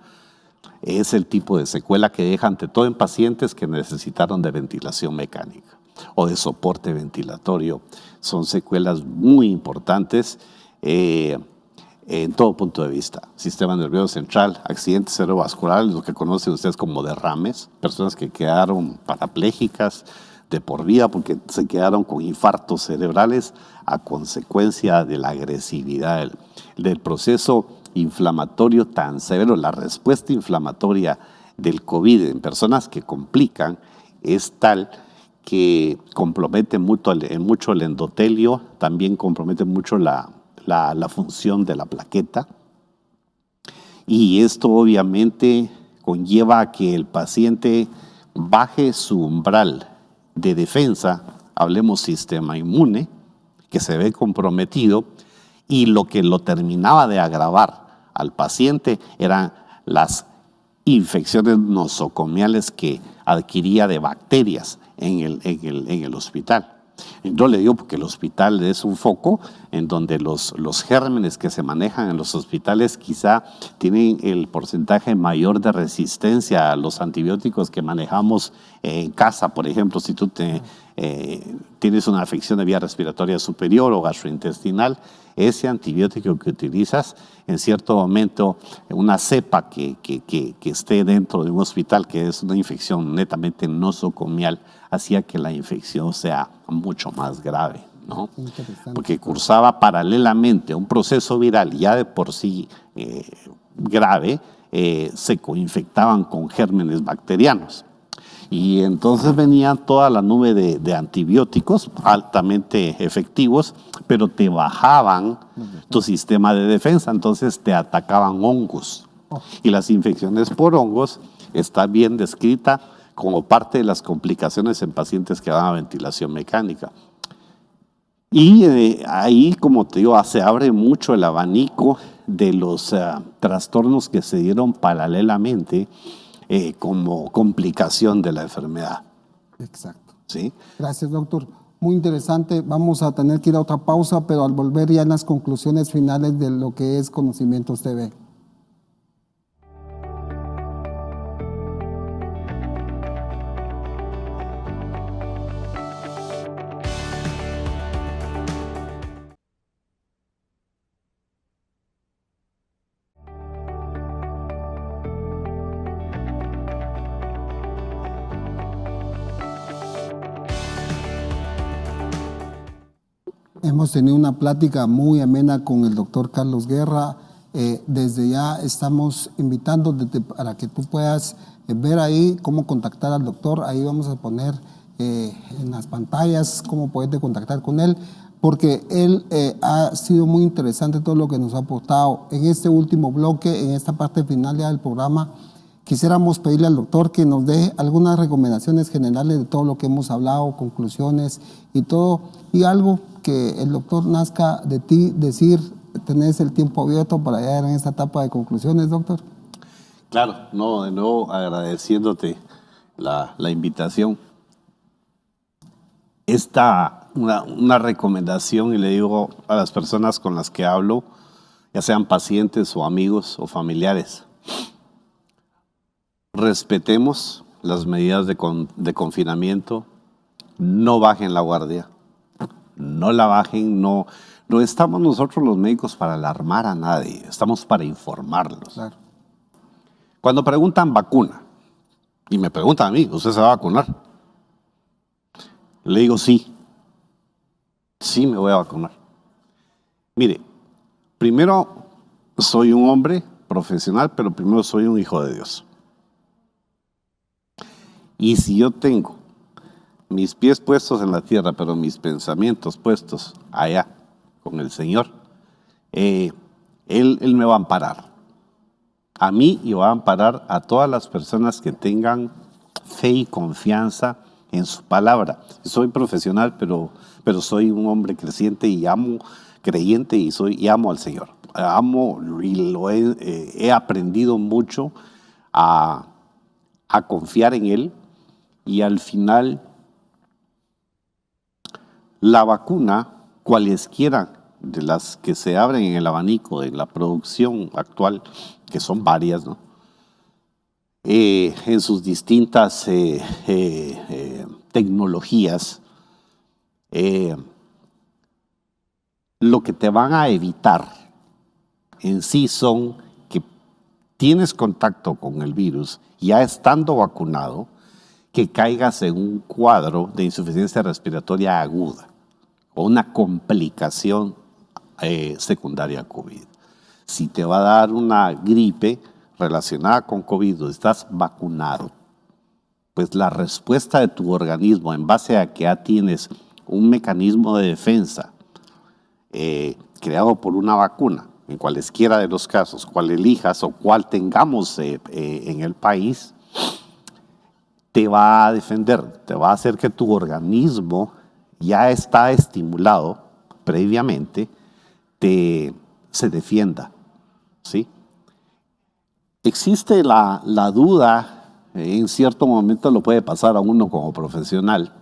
B: Es el tipo de secuela que deja ante todo en pacientes que necesitaron de ventilación mecánica o de soporte ventilatorio. Son secuelas muy importantes en todo punto de vista. Sistema nervioso central, accidentes cerebrovasculares, lo que conocen ustedes como derrames, personas que quedaron parapléjicas de por vida porque se quedaron con infartos cerebrales a consecuencia de la agresividad del proceso inflamatorio tan severo. La respuesta inflamatoria del COVID en personas que complican es tal que compromete mucho el endotelio, también compromete mucho la función de la plaqueta, y esto obviamente conlleva a que el paciente baje su umbral de defensa, hablemos sistema inmune, que se ve comprometido, y lo que lo terminaba de agravar al paciente eran las infecciones nosocomiales que adquiría de bacterias en el hospital. Yo le digo porque el hospital es un foco en donde los gérmenes que se manejan en los hospitales quizá tienen el porcentaje mayor de resistencia a los antibióticos que manejamos en casa. Por ejemplo, si tú tienes una afección de vía respiratoria superior o gastrointestinal, ese antibiótico que utilizas en cierto momento, una cepa que esté dentro de un hospital, que es una infección netamente nosocomial, hacía que la infección sea mucho más grave. ¿no?
A: Interesante.
B: Porque cursaba paralelamente a un proceso viral ya de por sí grave, se coinfectaban con gérmenes bacterianos. Y entonces venía toda la nube de antibióticos altamente efectivos, pero te bajaban tu sistema de defensa, entonces te atacaban hongos. Y las infecciones por hongos está bien descrita como parte de las complicaciones en pacientes que van a ventilación mecánica. Y ahí, como te digo, se abre mucho el abanico de los trastornos que se dieron paralelamente como complicación de la enfermedad.
A: Exacto.
B: ¿Sí?
A: Gracias, doctor. Muy interesante. Vamos a tener que ir a otra pausa, pero al volver ya en las conclusiones finales de lo que es Conocimientos TV. Hemos tenido una plática muy amena con el doctor Carlos Guerra. Desde ya estamos invitando para que tú puedas ver ahí cómo contactar al doctor. Ahí vamos a poner en las pantallas cómo poderte contactar con él, porque él ha sido muy interesante todo lo que nos ha aportado. En este último bloque, en esta parte final ya del programa, quisiéramos pedirle al doctor que nos dé algunas recomendaciones generales de todo lo que hemos hablado, conclusiones y todo, y algo que el doctor nazca de ti decir. ¿Tenés el tiempo abierto para llegar en esta etapa de conclusiones, doctor?
B: Claro, no, de nuevo agradeciéndote la invitación. Una recomendación, y le digo a las personas con las que hablo, ya sean pacientes o amigos o familiares, respetemos las medidas de confinamiento, no bajen la guardia, no la bajen, no estamos nosotros los médicos para alarmar a nadie, estamos para informarlos.
A: Claro.
B: Cuando preguntan vacuna, y me preguntan a mí, ¿usted se va a vacunar? Le digo sí me voy a vacunar. Mire, primero soy un hombre profesional, pero primero soy un hijo de Dios. Y si yo tengo mis pies puestos en la tierra, pero mis pensamientos puestos allá con el Señor, Él me va a amparar. A mí y va a amparar a todas las personas que tengan fe y confianza en su palabra. Soy profesional, pero soy un hombre creyente y creyente y amo al Señor. Amo y he aprendido mucho a confiar en Él, y al final la vacuna, cualesquiera de las que se abren en el abanico de la producción actual, que son varias, ¿no? En sus distintas tecnologías, lo que te van a evitar en sí son que tienes contacto con el virus ya estando vacunado, que caigas en un cuadro de insuficiencia respiratoria aguda o una complicación secundaria a COVID. Si te va a dar una gripe relacionada con COVID o estás vacunado, pues la respuesta de tu organismo en base a que ya tienes un mecanismo de defensa creado por una vacuna, en cualesquiera de los casos, cual elijas o cual tengamos en el país, te va a defender, te va a hacer que tu organismo ya está estimulado previamente, se defienda, ¿sí? Existe la duda, en cierto momento lo puede pasar a uno como profesional,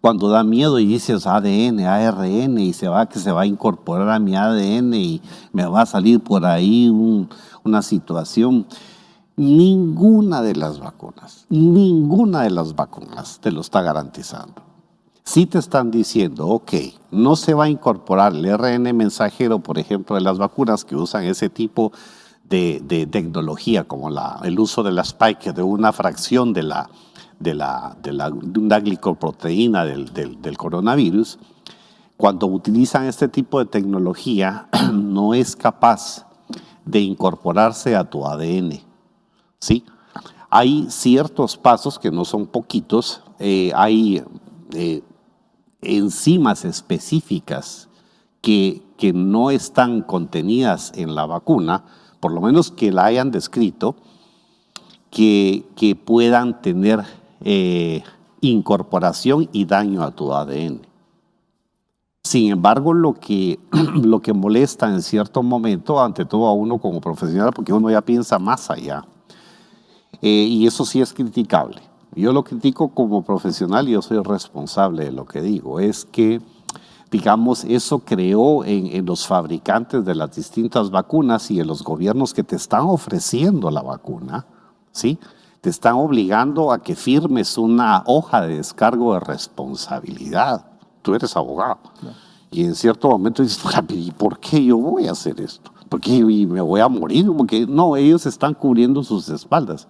B: cuando da miedo y dices ADN, ARN, y se va a incorporar a mi ADN y me va a salir por ahí una situación. Ninguna de las vacunas te lo está garantizando. Si te están diciendo, ok, no se va a incorporar el ARN mensajero, por ejemplo, de las vacunas que usan ese tipo de tecnología, como el uso de la spike, de una fracción de una glicoproteína del coronavirus, cuando utilizan este tipo de tecnología, no es capaz de incorporarse a tu ADN, ¿sí? Hay ciertos pasos que no son poquitos, hay enzimas específicas que no están contenidas en la vacuna, por lo menos que la hayan descrito, que puedan tener incorporación y daño a tu ADN. Sin embargo, lo que molesta en cierto momento, ante todo a uno como profesional, porque uno ya piensa más allá, y eso sí es criticable. Yo lo critico como profesional y yo soy responsable de lo que digo, es que, digamos, eso creó en los fabricantes de las distintas vacunas y en los gobiernos que te están ofreciendo la vacuna, ¿sí? Te están obligando a que firmes una hoja de descargo de responsabilidad. Tú eres abogado. Claro. Y en cierto momento dices, ¿y por qué yo voy a hacer esto? ¿Por qué me voy a morir? Porque no, ellos están cubriendo sus espaldas.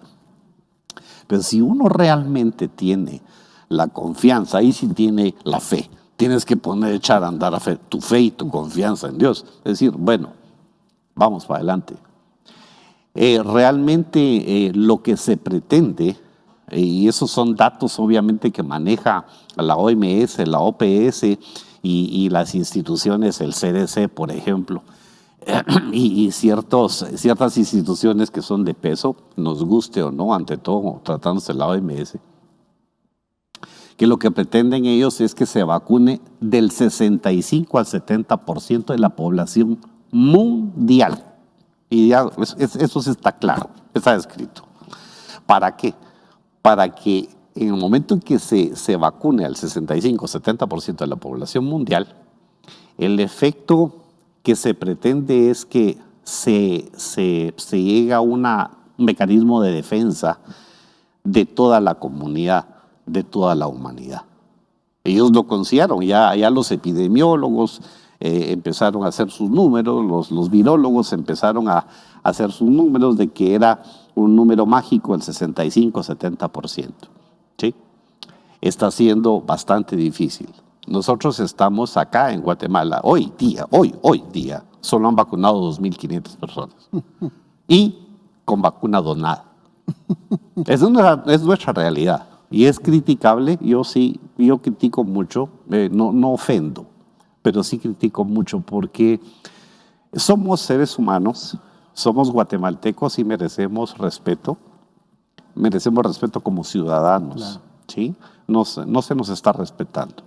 B: Pero si uno realmente tiene la confianza, ahí sí tiene la fe. Tienes que echar a andar tu fe y tu confianza en Dios. Es decir, bueno, vamos para adelante. Realmente lo que se pretende, y esos son datos obviamente que maneja la OMS, la OPS y las instituciones, el CDC, por ejemplo, y ciertas instituciones que son de peso, nos guste o no, ante todo tratándose de la OMS, que lo que pretenden ellos es que se vacune del 65 al 70% de la población mundial. Y ya, eso sí está claro, está escrito. ¿Para qué? Para que en el momento en que se vacune al 65 o 70% de la población mundial, el efecto que se pretende es que se llegue a un mecanismo de defensa de toda la comunidad, de toda la humanidad. Ellos lo consideraron, ya los epidemiólogos empezaron a hacer sus números, los virólogos empezaron a hacer sus números de que era un número mágico el 65-70%. ¿Sí? Está siendo bastante difícil. Nosotros estamos acá en Guatemala, hoy día, solo han vacunado 2.500 personas. Y con vacuna donada. Es nuestra realidad. Y es criticable, yo critico mucho, no ofendo, pero sí critico mucho porque somos seres humanos, somos guatemaltecos y merecemos respeto como ciudadanos, claro. ¿Sí? No se nos está respetando.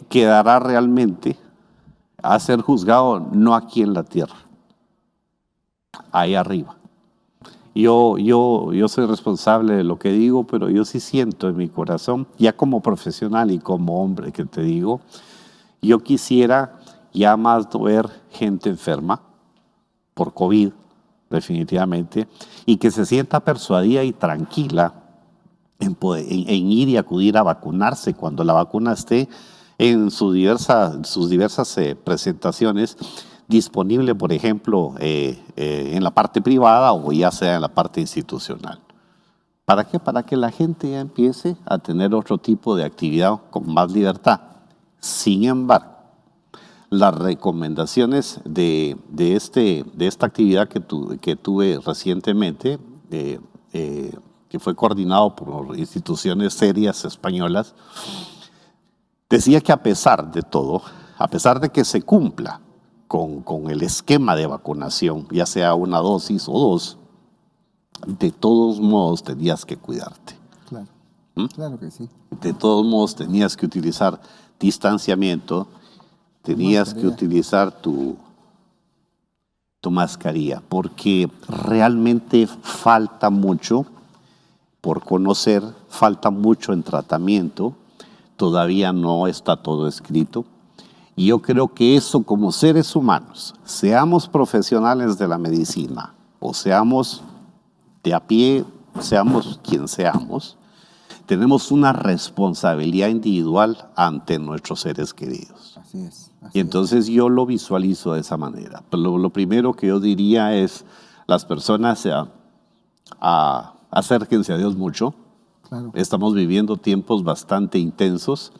B: Quedará realmente a ser juzgado no aquí en la tierra, ahí arriba. Yo soy responsable de lo que digo, pero yo sí siento en mi corazón, ya como profesional y como hombre que te digo, yo quisiera ya más ver gente enferma por COVID, definitivamente, y que se sienta persuadida y tranquila en ir y acudir a vacunarse cuando la vacuna esté en sus diversas presentaciones disponible, por ejemplo, en la parte privada o ya sea en la parte institucional. ¿Para qué? Para que la gente ya empiece a tener otro tipo de actividad con más libertad. Sin embargo, las recomendaciones de esta actividad que tuve recientemente, que fue coordinado por instituciones serias españolas, decía que a pesar de todo, a pesar de que se cumpla con el esquema de vacunación, ya sea una dosis o dos, de todos modos tenías que cuidarte.
A: Claro, claro que sí.
B: De todos modos tenías que utilizar distanciamiento, tenías que utilizar tu mascarilla, porque realmente falta mucho por conocer, falta mucho en tratamiento, todavía no está todo escrito. Y yo creo que eso, como seres humanos, seamos profesionales de la medicina o seamos de a pie, seamos quien seamos, tenemos una responsabilidad individual ante nuestros seres queridos.
A: Así es.
B: Y entonces yo lo visualizo de esa manera. Pero lo primero que yo diría es, las personas acérquense a Dios mucho. Claro. Estamos viviendo tiempos bastante intensos.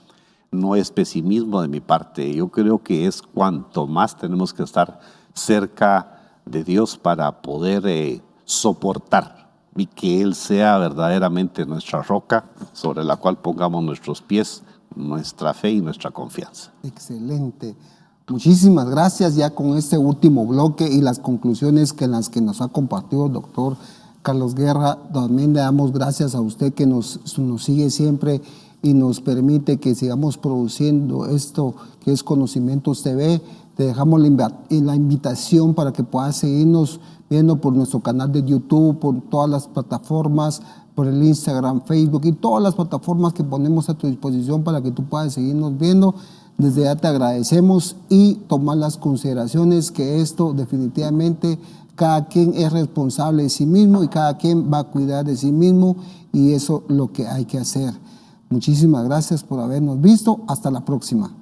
B: no es pesimismo de mi parte. Yo creo que es cuanto más tenemos que estar cerca de Dios para poder soportar y que Él sea verdaderamente nuestra roca sobre la cual pongamos nuestros pies, nuestra fe y nuestra confianza.
A: Excelente. Muchísimas gracias ya con este último bloque y las conclusiones que las que nos ha compartido el doctor Carlos Guerra. También le damos gracias a usted que nos sigue siempre y nos permite que sigamos produciendo esto que es Conocimientos TV. Te dejamos la invitación para que puedas seguirnos viendo por nuestro canal de YouTube, por todas las plataformas, por el Instagram, Facebook y todas las plataformas que ponemos a tu disposición para que tú puedas seguirnos viendo. Desde ya te agradecemos y tomar las consideraciones que esto definitivamente cada quien es responsable de sí mismo y cada quien va a cuidar de sí mismo y eso es lo que hay que hacer. Muchísimas gracias por habernos visto. Hasta la próxima.